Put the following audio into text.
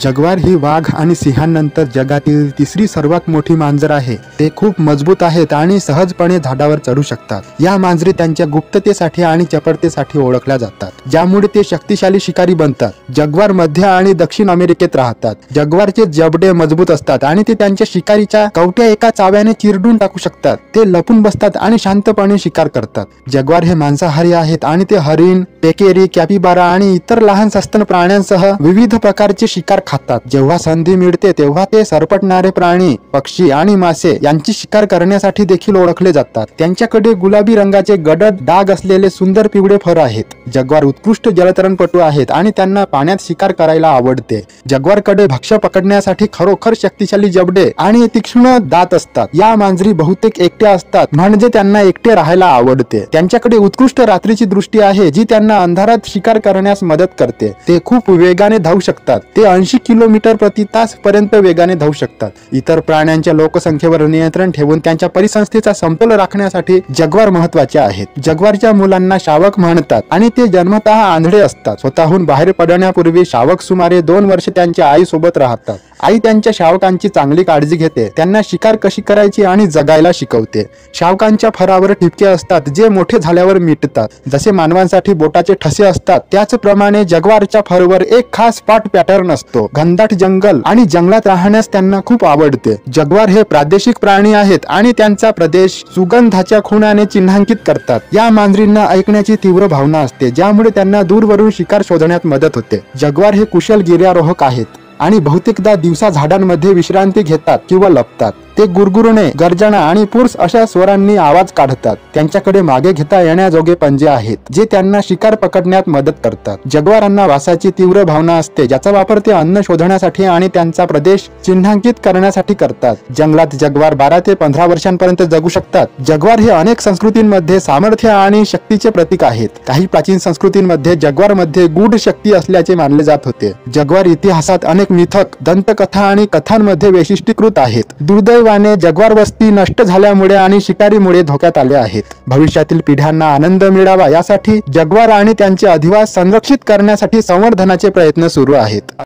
Jaguar ही वाघ आणि सिंहानंतर जगातील तिसरी सर्वात मोठी मांजर आहे। ते खूप मजबूत आहेत आणि सहजपणे झाडावर चढू शकतात। या मांजरी त्यांच्या गुप्ततेसाठी आणि चपळतेसाठी ओळखल्या जातात, ज्यामुळे ते शक्तिशाली शिकारी बनतात। जग्वार मध्य आणि दक्षिण अमेरिकेत राहतात। जग्वारचे जबडे मजबूत असतात आणि ते त्यांच्या शिकारीच्या कवट्या एका चाव्याने चिरडून टाकू शकतात। ते लपून बसतात आणि शांतपणे शिकार करतात। जग्वार हे मांसाहारी आहेत आणि ते हरिण, पेकेरी, कॅपिबारा आणि इतर लहान सस्तन प्राण्यांसह विविध प्रकारचे शिकार खातात। जेव्हा संधी मिळते तेव्हा ते सरपटणारे प्राणी, पक्षी आणि मासे यांची शिकार करण्यासाठी देखील ओळखले जातात। त्यांच्याकडे गुलाबी रंगाचे गडद डाग असलेले सुंदर पिवळे फर आहेत। जग्वार उत्कृष्ट जलतरणपटू आहेत आणि त्यांना पाण्यात शिकार करायला आवडते। जग्वारकडे भक्ष्य पकडण्यासाठी खरोखर शक्तिशाली जबडे आणि तीक्ष्ण दात असतात। या मांजरी बहुतेक एकट्या असतात, म्हणजे त्यांना एकटे राहायला आवडते। त्यांच्याकडे उत्कृष्ट रात्रीची दृष्टी आहे, जी त्यांना अंधारात शिकार करण्यास मदत करते। ते खूप वेगाने धावू शकतात। ते 80 किलोमीटर प्रति तास पर्यंत वेगाने धावू शकतात। इतर प्राण्यांच्या लोकसंख्येवर नियंत्रण ठेवून त्यांच्या परिसंस्थेचा समतोल राखण्यासाठी जग्वार महत्त्वाचे आहेत। जग्वारच्या मुलांना शावक म्हणतात आणि ते जन्मतः आंधळे असतात। स्वतःहून बाहेर पडण्यापूर्वी शावक सुमारे 2 वर्ष त्यांच्या आई सोबत राहतात। आई त्यांच्या शावकांची चांगली काळजी घेते, त्यांना शिकार कशी करायची आणि जगायला शिकवते। शावकांच्या फरावर ठिपके असतात, जे मोठे झाल्यावर मिटतात। जसे मानवांसाठी बोटाचे ठसे असतात, त्याचप्रमाणे जग्वारच्या फरवर एक खास स्पॉट पॅटर्न असतो। घनदाट जंगल आणि जंगलात राहण्यास त्यांना खूप आवडते। जग्वार हे प्रादेशिक प्राणी आहेत आणि त्यांचा प्रदेश सुगंधाच्या खुणाने चिन्हांकित करतात। या मांजरींना ऐकण्याची तीव्र भावना असते, ज्यामुळे त्यांना दूरवरून शिकार शोधण्यात मदत होते। जग्वार हे कुशल गिर्यारोहक आहेत आणि बहुतेकदा दिवसा झाडांमध्ये विश्रांती घेतात किंवा लपतात। ते गुरगुरणे, गर्जना आणि पुर्स अशा स्वरांनी आवाज काढतात। त्यांच्याकडे मागे घेता येण्याजोगे पंजे आहेत, जे त्यांना शिकार पकडण्यात मदत करतात। जग्वारांना वासाची तीव्र भावना असते, ज्याचा वापर ते अन्न शोधण्यासाठी आणि त्यांचा प्रदेश चिन्हांकित करण्यासाठी करतात। जंगलात जग्वार 12 ते 15 वर्षांपर्यंत जगू शकतात। जग्वार हे अनेक संस्कृतींमध्ये सामर्थ्य आणि शक्तीचे प्रतीक आहेत। काही प्राचीन संस्कृतींमध्ये जग्वारमध्ये गूढ शक्ती असल्याचे मानले जात होते। जग्वार इतिहासात अनेक मिथक, दंतकथा आणि कथांमध्ये वैशिष्ट्यीकृत आहेत। दुर्दैवाने जग्वार वस्ती नष्ट झाल्यामुळे आणि शिकारीमुळे धोक्यात आले आहेत। भविष्यातील पिढ्यांना आनंद मिळावा यासाठी जग्वार आणि त्यांचे अधिवास संरक्षित करण्यासाठी संवर्धनाचे प्रयत्न सुरू आहेत।